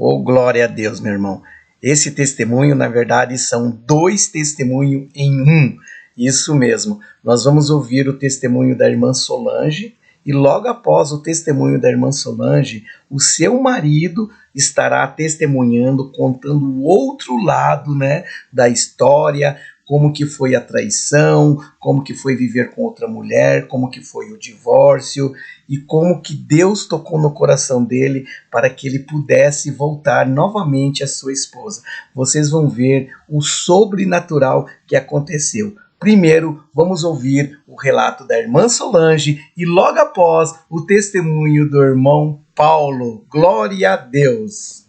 Oh, glória a Deus, meu irmão. Esse testemunho, na verdade, são dois testemunhos em um. Isso mesmo. Nós vamos ouvir o testemunho da irmã Solange e logo após o testemunho da irmã Solange, o seu marido estará testemunhando, contando o outro lado, né, da história, como que foi a traição, como que foi viver com outra mulher, como que foi o divórcio e como que Deus tocou no coração dele para que ele pudesse voltar novamente à sua esposa. Vocês vão ver o sobrenatural que aconteceu. Primeiro, vamos ouvir o relato da irmã Solange e logo após o testemunho do irmão Paulo. Glória a Deus!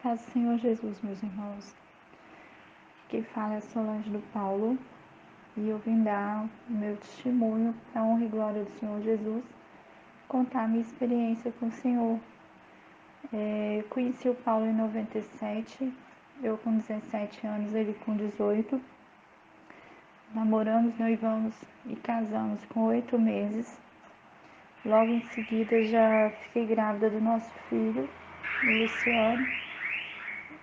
Paz do Senhor Jesus, meus irmãos. Quem fala é Solange do Paulo e eu vim dar o meu testemunho para a honra e glória do Senhor Jesus, contar a minha experiência com o Senhor. Eu conheci o Paulo em 97, eu com 17 anos, ele com 18. Namoramos, noivamos e casamos com 8 meses. Logo em seguida já fiquei grávida do nosso filho, o Luciano.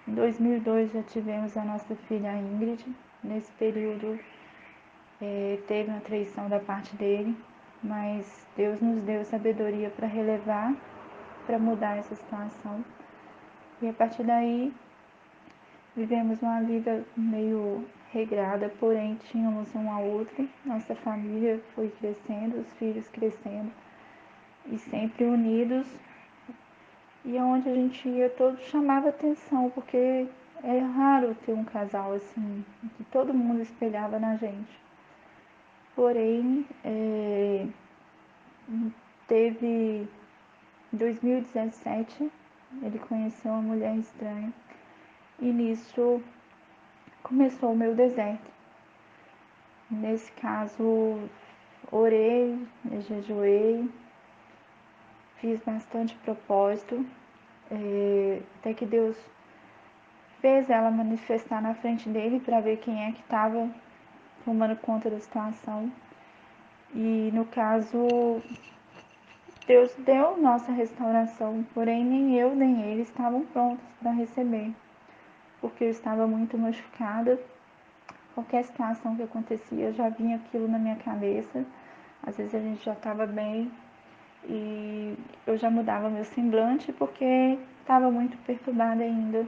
Em 2002 já tivemos a nossa filha Ingrid. Nesse período teve uma traição da parte dele, mas Deus nos deu sabedoria para relevar, para mudar essa situação. E a partir daí vivemos uma vida meio regrada, porém tínhamos um ao outro. Nossa família foi crescendo, os filhos crescendo e sempre unidos. E aonde a gente ia, todos chamava atenção, porque é raro ter um casal assim, que todo mundo espelhava na gente. Porém, teve em 2017, ele conheceu uma mulher estranha e nisso começou o meu deserto. Nesse caso, orei, jejuei, fiz bastante propósito, até que Deus fez ela manifestar na frente dele para ver quem é que estava tomando conta da situação. E no caso, Deus deu nossa restauração, porém nem eu nem ele estavam prontos para receber, porque eu estava muito machucada. Qualquer situação que acontecia já vinha aquilo na minha cabeça. Às vezes a gente já estava bem e eu já mudava meu semblante porque estava muito perturbada ainda.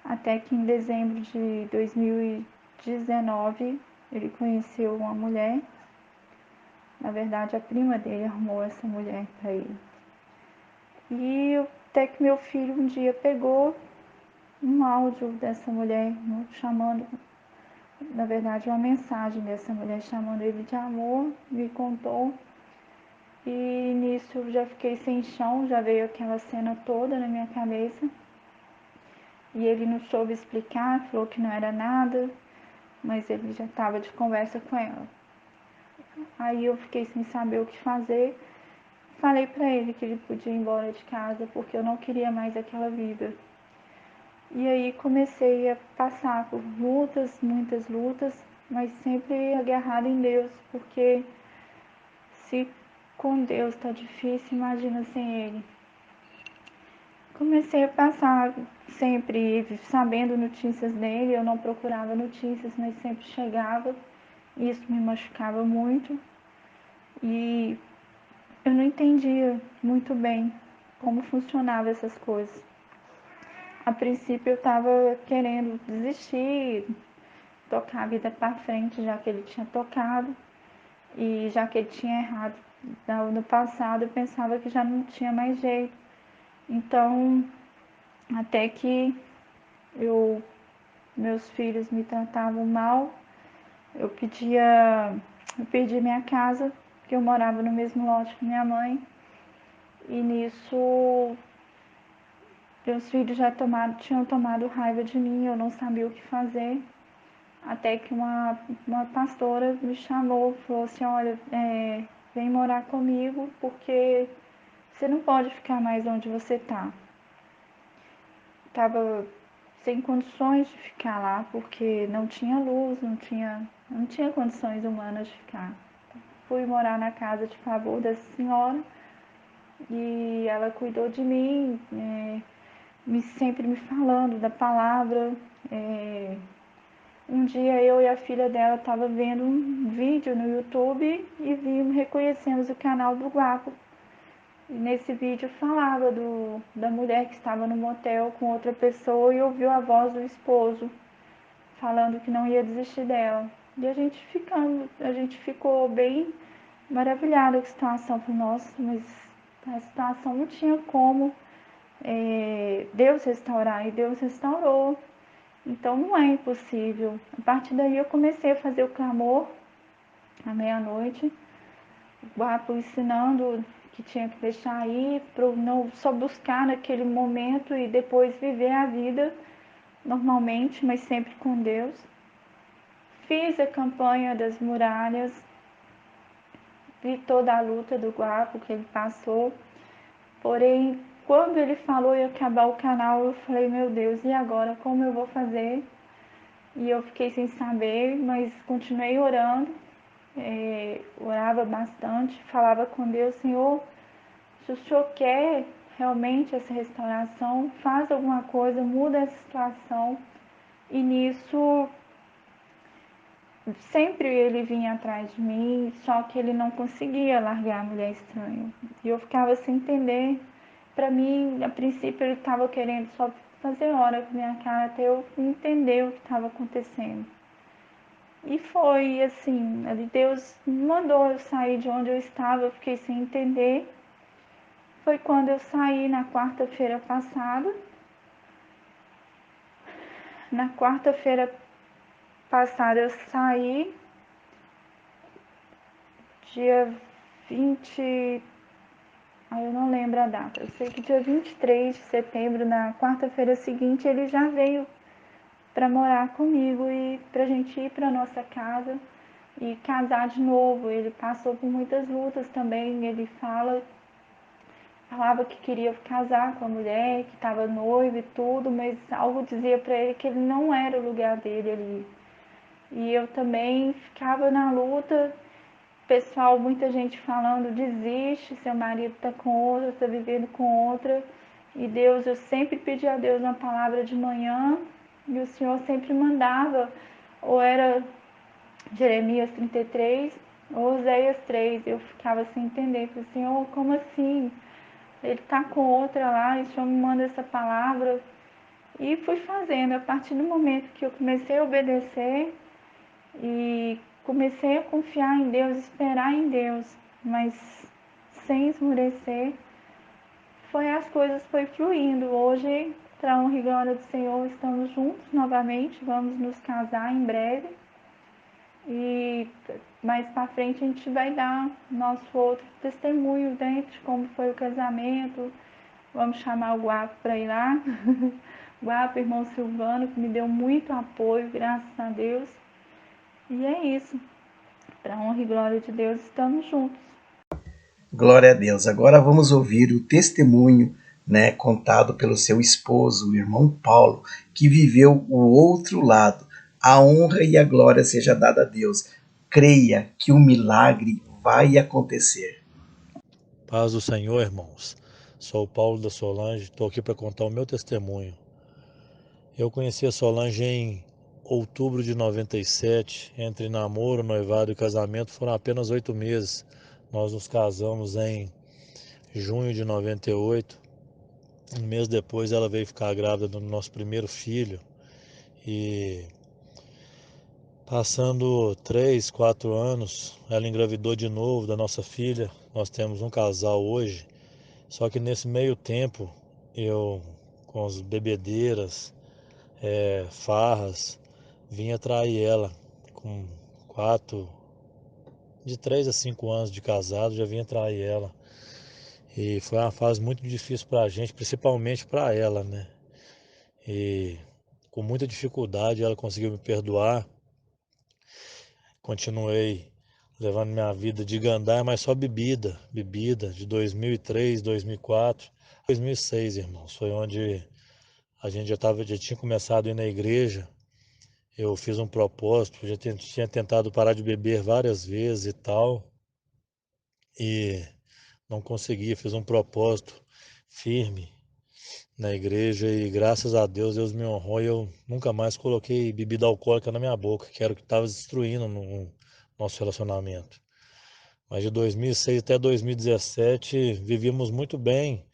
Até que em dezembro de 2019 ele conheceu uma mulher. Na verdade, a prima dele arrumou essa mulher para ele. E até que meu filho um dia pegou um áudio dessa mulher chamando, na verdade, uma mensagem dessa mulher chamando ele de amor, me contou. E nisso eu já fiquei sem chão, já veio aquela cena toda na minha cabeça. E ele não soube explicar, falou que não era nada, mas ele já estava de conversa com ela. Aí eu fiquei sem saber o que fazer. Falei para ele que ele podia ir embora de casa porque eu não queria mais aquela vida. E aí comecei a passar por lutas, muitas lutas, mas sempre agarrada em Deus, porque se com Deus tá difícil, imagina sem Ele. Comecei a passar sempre sabendo notícias dele, eu não procurava notícias, mas sempre chegava. Isso me machucava muito e eu não entendia muito bem como funcionavam essas coisas. A princípio eu estava querendo desistir, tocar a vida para frente, já que ele tinha tocado e já que ele tinha errado no passado, eu pensava que já não tinha mais jeito. Então, até que meus filhos me tratavam mal, eu perdi minha casa, que eu morava no mesmo lote com minha mãe, e nisso meus filhos já tinham tomado raiva de mim, eu não sabia o que fazer. Até que uma pastora me chamou, falou assim, olha, vem morar comigo porque você não pode ficar mais onde você tá. Tava sem condições de ficar lá porque não tinha luz, não tinha condições humanas de ficar. Fui morar na casa de favor dessa senhora e ela cuidou de mim, sempre me falando da palavra. É, um dia eu e a filha dela estava vendo um vídeo no YouTube e reconhecemos o canal do Guapo. E nesse vídeo falava da mulher que estava no motel com outra pessoa e ouviu a voz do esposo falando que não ia desistir dela. E a gente ficou bem maravilhada com a situação. Falei, nossa, mas a situação não tinha como Deus restaurar, e Deus restaurou. Então não é impossível. A partir daí eu comecei a fazer o clamor à meia-noite, o Guapo ensinando que tinha que deixar aí, para não só buscar naquele momento e depois viver a vida normalmente, mas sempre com Deus. Fiz a campanha das muralhas, vi toda a luta do Guapo que ele passou, porém, quando ele falou em acabar o canal, eu falei, meu Deus, e agora? Como eu vou fazer? E eu fiquei sem saber, mas continuei orando, orava bastante, falava com Deus, Senhor, se o Senhor quer realmente essa restauração, faz alguma coisa, muda essa situação. E nisso sempre ele vinha atrás de mim, só que ele não conseguia largar a mulher estranha. E eu ficava sem entender. Para mim, a princípio, ele estava querendo só fazer hora com minha cara até eu entender o que estava acontecendo. E foi assim, Deus mandou eu sair de onde eu estava, eu fiquei sem entender. Foi quando eu saí na quarta-feira passada. Na quarta-feira passada eu saí, dia 20. Eu não lembro a data. Eu sei que dia 23 de setembro, na quarta-feira seguinte, ele já veio para morar comigo e para a gente ir para nossa casa e casar de novo. Ele passou por muitas lutas também. Ele falava que queria casar com a mulher, que estava noivo e tudo, mas algo dizia para ele que ele não era o lugar dele ali. E eu também ficava na luta. Pessoal, muita gente falando, desiste, seu marido está com outra, está vivendo com outra. E Deus, eu sempre pedi a Deus uma palavra de manhã e o Senhor sempre mandava, ou era Jeremias 33 ou Oséias 3. Eu ficava sem entender, falei, Senhor, como assim? Ele está com outra lá, e o Senhor me manda essa palavra. E fui fazendo, a partir do momento que eu comecei a obedecer, e comecei a confiar em Deus, esperar em Deus, mas sem esmorecer, as coisas foi fluindo. Hoje, para a honra e glória do Senhor, estamos juntos novamente, vamos nos casar em breve e mais para frente a gente vai dar nosso outro testemunho dentro de como foi o casamento. Vamos chamar o Guapo para ir lá. Guapo, irmão Silvano, que me deu muito apoio, graças a Deus. E é isso. Para a honra e glória de Deus, estamos juntos. Glória a Deus. Agora vamos ouvir o testemunho, né, contado pelo seu esposo, o irmão Paulo, que viveu o outro lado. A honra e a glória seja dada a Deus. Creia que o milagre vai acontecer. Paz do Senhor, irmãos. Sou o Paulo da Solange, estou aqui para contar o meu testemunho. Eu conheci a Solange em outubro de 97. Entre namoro, noivado e casamento foram apenas 8 meses. Nós nos casamos em junho de 98. Um mês depois ela veio ficar grávida do nosso primeiro filho. E passando 3, 4 anos, ela engravidou de novo da nossa filha. Nós temos um casal hoje. Só que nesse meio tempo, eu, com as bebedeiras, farras, vim atrair ela com 4, de 3 a 5 anos de casado, já vim atrair ela. E foi uma fase muito difícil para a gente, principalmente para ela, né? E com muita dificuldade ela conseguiu me perdoar. Continuei levando minha vida de gandar, mas só bebida, de 2003, 2004, 2006, irmãos. Foi onde a gente já tinha começado a ir na igreja. Eu fiz um propósito, tinha tentado parar de beber várias vezes e tal, e não consegui. Fiz um propósito firme na igreja e graças a Deus, Deus me honrou e eu nunca mais coloquei bebida alcoólica na minha boca, que era o que estava destruindo no nosso relacionamento. Mas de 2006 até 2017 vivíamos muito bem,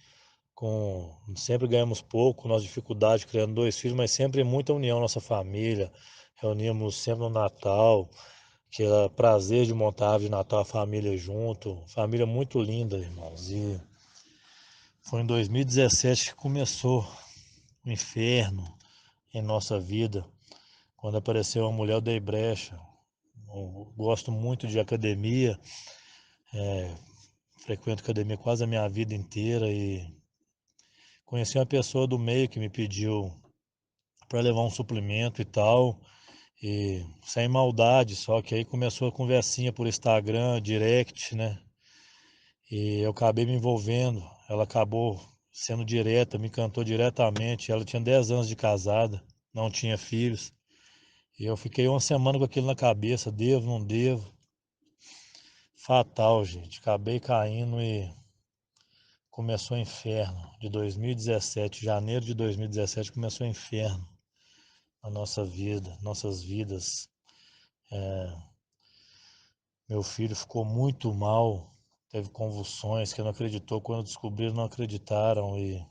sempre ganhamos pouco, nós dificuldade criando dois filhos, mas sempre muita união nossa família. Reuníamos sempre no Natal, que era prazer de montar a árvore de Natal, a família junto, família muito linda, irmãos. E foi em 2017 que começou o inferno em nossa vida, quando apareceu uma mulher, eu dei brecha. Eu gosto muito de academia, frequento academia quase a minha vida inteira e conheci uma pessoa do meio que me pediu para levar um suplemento e tal, e sem maldade, só que aí começou a conversinha por Instagram, direct, né? E eu acabei me envolvendo. Ela acabou sendo direta, me cantou diretamente. Ela tinha 10 anos de casada, não tinha filhos. E eu fiquei uma semana com aquilo na cabeça, devo, não devo. Fatal, gente. Acabei caindo e começou o inferno. De 2017, janeiro de 2017, começou o inferno na nossa vida, nossas vidas. Meu filho ficou muito mal, teve convulsões, que não acreditou. Quando descobriram, não acreditaram e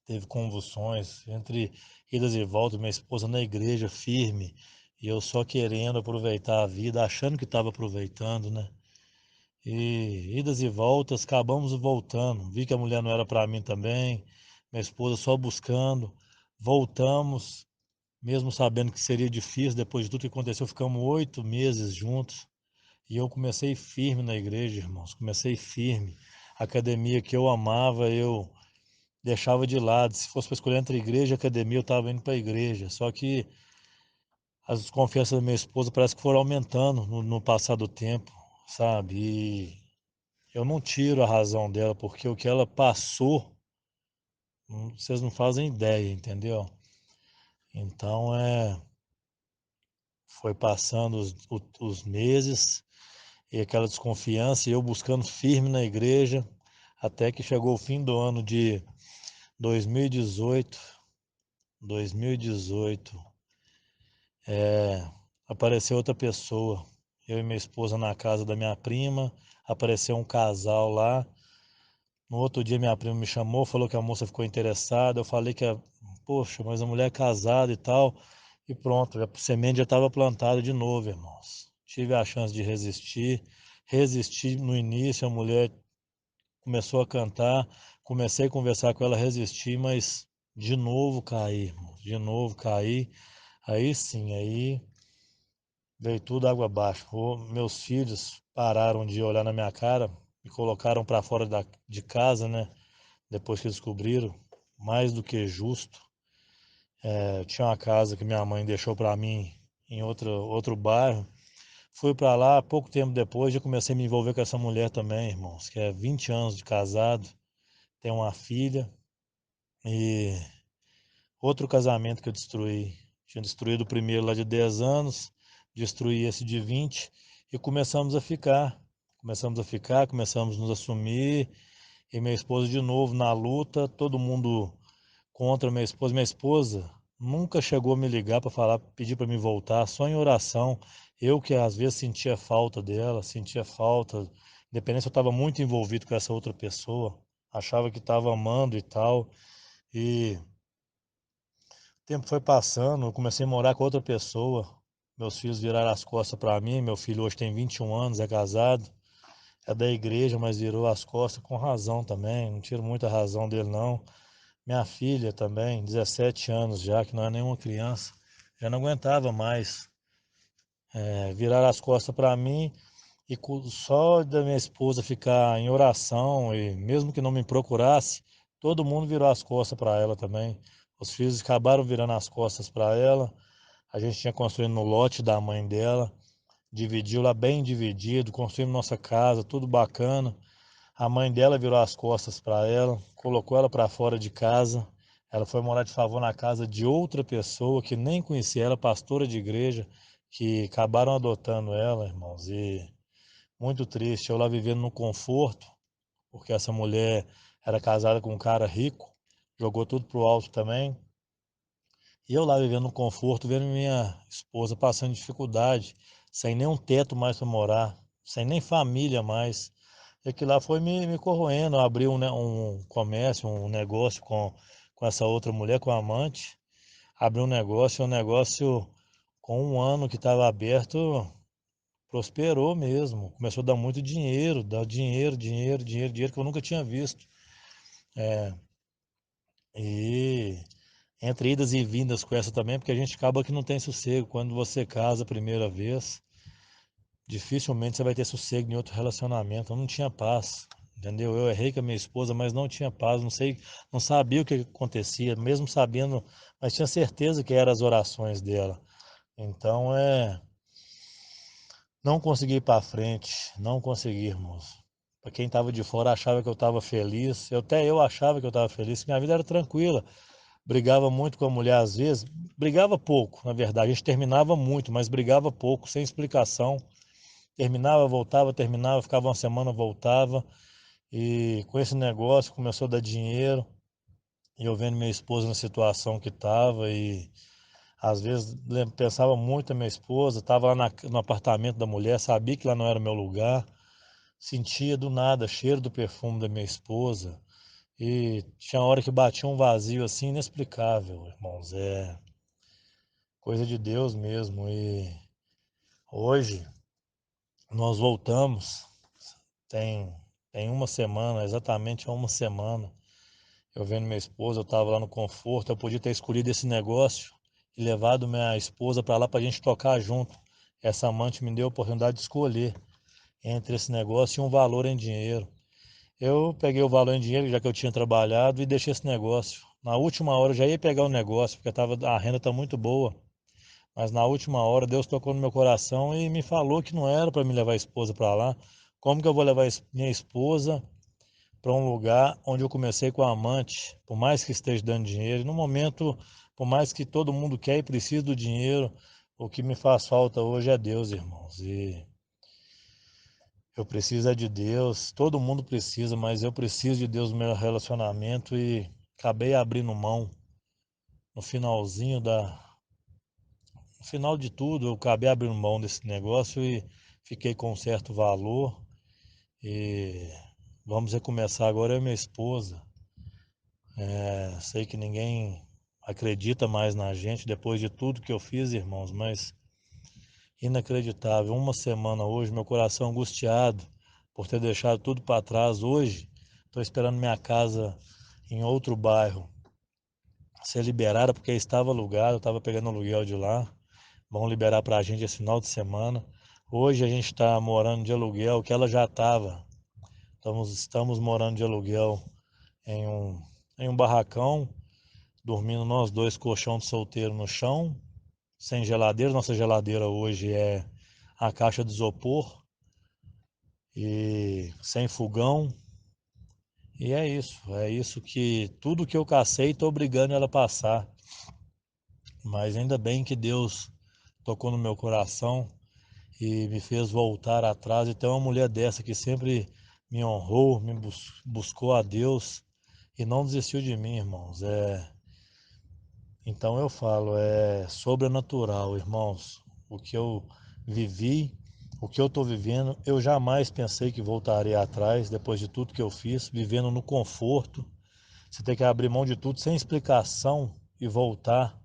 teve convulsões entre idas e voltas. Minha esposa na igreja, firme, e eu só querendo aproveitar a vida, achando que estava aproveitando, né? E idas e voltas, acabamos voltando. Vi que a mulher não era para mim também, minha esposa só buscando. Voltamos, mesmo sabendo que seria difícil, depois de tudo que aconteceu, ficamos 8 meses juntos. E eu comecei firme na igreja, irmãos, comecei firme. A academia que eu amava, eu deixava de lado. Se fosse para escolher entre igreja e academia, eu estava indo para a igreja. Só que as desconfianças da minha esposa parece que foram aumentando no passar do tempo, sabe? E eu não tiro a razão dela, porque o que ela passou, vocês não fazem ideia, entendeu? Então foi passando os meses e aquela desconfiança, e eu buscando firme na igreja, até que chegou o fim do ano de 2018. 2018, apareceu outra pessoa. Eu e minha esposa na casa da minha prima, apareceu um casal lá. No outro dia minha prima me chamou, falou que a moça ficou interessada. Eu falei que, poxa, mas a mulher é casada e tal. E pronto, a semente já estava plantada de novo, irmãos. Tive a chance de resistir. Resisti no início, a mulher começou a cantar. Comecei a conversar com ela, resisti, mas de novo caí, irmãos. De novo caí. Aí sim, aí veio tudo água abaixo. Meus filhos pararam de olhar na minha cara, me colocaram para fora de casa, né? Depois que descobriram, mais do que justo. Tinha uma casa que minha mãe deixou para mim em outro bairro. Fui para lá, pouco tempo depois já comecei a me envolver com essa mulher também, irmãos, que é 20 anos de casado, tem uma filha e outro casamento que eu destruí. Tinha destruído o primeiro lá de 10 anos, destruí esse de 20 e começamos a ficar. Começamos a nos assumir. E minha esposa de novo na luta, todo mundo contra minha esposa. Minha esposa nunca chegou a me ligar para falar, pedir para me voltar, só em oração. Eu que às vezes sentia falta dela, sentia falta, independente se eu estava muito envolvido com essa outra pessoa, achava que estava amando e tal. E o tempo foi passando, eu comecei a morar com outra pessoa. Meus filhos viraram as costas para mim. Meu filho hoje tem 21 anos, é casado, é da igreja, mas virou as costas com razão também. Não tiro muita razão dele, não. Minha filha também, 17 anos já, que não é nenhuma criança, já não aguentava mais virar as costas para mim e só da minha esposa ficar em oração e mesmo que não me procurasse, todo mundo virou as costas para ela também. Os filhos acabaram virando as costas para ela. A gente tinha construído no lote da mãe dela, dividiu lá bem dividido, construímos nossa casa, tudo bacana. A mãe dela virou as costas para ela, colocou ela para fora de casa. Ela foi morar de favor na casa de outra pessoa que nem conhecia ela, pastora de igreja, que acabaram adotando ela, irmãos. E muito triste, eu lá vivendo no conforto, porque essa mulher era casada com um cara rico, jogou tudo pro alto também. E eu lá vivendo no conforto, vendo minha esposa passando dificuldade, sem nem um teto mais para morar, sem nem família mais. E aquilo lá foi me corroendo. Eu abri um comércio, um negócio com essa outra mulher, com a amante. Abri um negócio com um ano que estava aberto, prosperou mesmo. Começou a dar muito dinheiro, dar dinheiro, dinheiro, dinheiro, dinheiro que eu nunca tinha visto. E entre idas e vindas com essa também, porque a gente acaba que não tem sossego. Quando você casa a primeira vez, dificilmente você vai ter sossego em outro relacionamento. Eu não tinha paz, entendeu? Eu errei com a minha esposa, mas não tinha paz. Não sei, não sabia o que acontecia, mesmo sabendo, mas tinha certeza que eram as orações dela. Então não consegui ir para frente, não consegui, irmãos. Para quem estava de fora achava que eu estava feliz, até eu achava que eu estava feliz, que minha vida era tranquila. Brigava muito com a mulher às vezes, brigava pouco, na verdade. A gente terminava muito, mas brigava pouco, sem explicação. Terminava, ficava uma semana, voltava. E com esse negócio começou a dar dinheiro. E eu vendo minha esposa na situação que estava e às vezes pensava muito na minha esposa, estava lá no apartamento da mulher, sabia que lá não era meu lugar, sentia do nada cheiro do perfume da minha esposa. E tinha hora que batia um vazio assim inexplicável, irmãos. É coisa de Deus mesmo. E hoje nós voltamos, tem, tem uma semana, exatamente há uma semana. Eu vendo minha esposa, eu estava lá no conforto, eu podia ter escolhido esse negócio e levado minha esposa para lá para a gente tocar junto. Essa amante me deu a oportunidade de escolher entre esse negócio e um valor em dinheiro. Eu peguei o valor em dinheiro, já que eu tinha trabalhado, e deixei esse negócio. Na última hora eu já ia pegar o negócio, porque a renda está muito boa. Mas na última hora Deus tocou no meu coração e me falou que não era para me levar a esposa para lá. Como que eu vou levar minha esposa para um lugar onde eu comecei com a amante, por mais que esteja dando dinheiro, e no momento, por mais que todo mundo quer e precisa do dinheiro, o que me faz falta hoje é Deus, irmãos. E eu preciso é de Deus, todo mundo precisa, mas eu preciso de Deus no meu relacionamento e acabei abrindo mão no finalzinho no final de tudo, eu acabei abrindo mão desse negócio e fiquei com um certo valor e vamos recomeçar agora eu e minha esposa. Sei que ninguém acredita mais na gente depois de tudo que eu fiz, irmãos, mas inacreditável. Uma semana hoje, meu coração angustiado por ter deixado tudo para trás. Hoje, estou esperando minha casa em outro bairro ser liberada, porque estava alugado, eu estava pegando aluguel de lá. Vão liberar para a gente esse final de semana. Hoje a gente está morando de aluguel, que ela já estava. Estamos morando de aluguel em um barracão, dormindo nós dois colchão de solteiro no chão, sem geladeira. Nossa geladeira hoje é a caixa de isopor e sem fogão. E é isso que tudo que eu cacei estou obrigando ela a passar. Mas ainda bem que Deus tocou no meu coração e me fez voltar atrás e ter uma mulher dessa que sempre me honrou, me buscou a Deus e não desistiu de mim, irmãos. Então eu falo, é sobrenatural, irmãos. O que eu vivi, o que eu estou vivendo, eu jamais pensei que voltaria atrás depois de tudo que eu fiz, vivendo no conforto. Você tem que abrir mão de tudo sem explicação e voltar.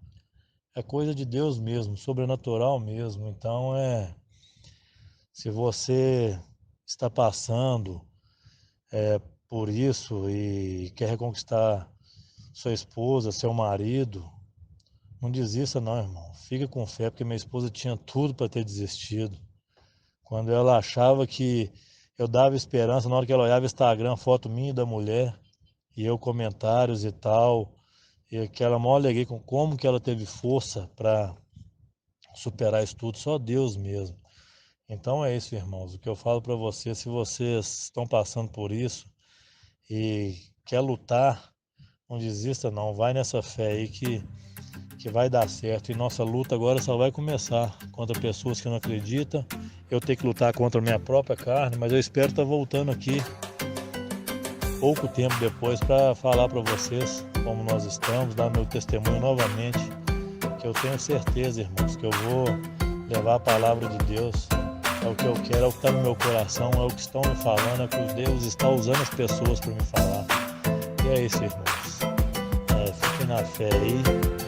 É coisa de Deus mesmo, sobrenatural mesmo. Então se você está passando por isso e quer reconquistar sua esposa, seu marido, não desista não, irmão. Fica com fé, porque minha esposa tinha tudo para ter desistido. Quando ela achava que eu dava esperança, na hora que ela olhava o Instagram, foto minha e da mulher, e eu comentários e tal, e que ela mal aleguei com como que ela teve força para superar isso tudo, só Deus mesmo. Então é isso, irmãos. O que eu falo para vocês, se vocês estão passando por isso e quer lutar, não desista não, vai nessa fé aí que vai dar certo. E nossa luta agora só vai começar contra pessoas que não acreditam. Eu tenho que lutar contra a minha própria carne, mas eu espero estar voltando aqui pouco tempo depois para falar para vocês como nós estamos, dar meu testemunho novamente, que eu tenho certeza, irmãos, que eu vou levar a palavra de Deus. É o que eu quero, é o que está no meu coração, é o que estão me falando, é o que Deus está usando as pessoas para me falar. E é isso, irmãos. Fiquem na fé aí.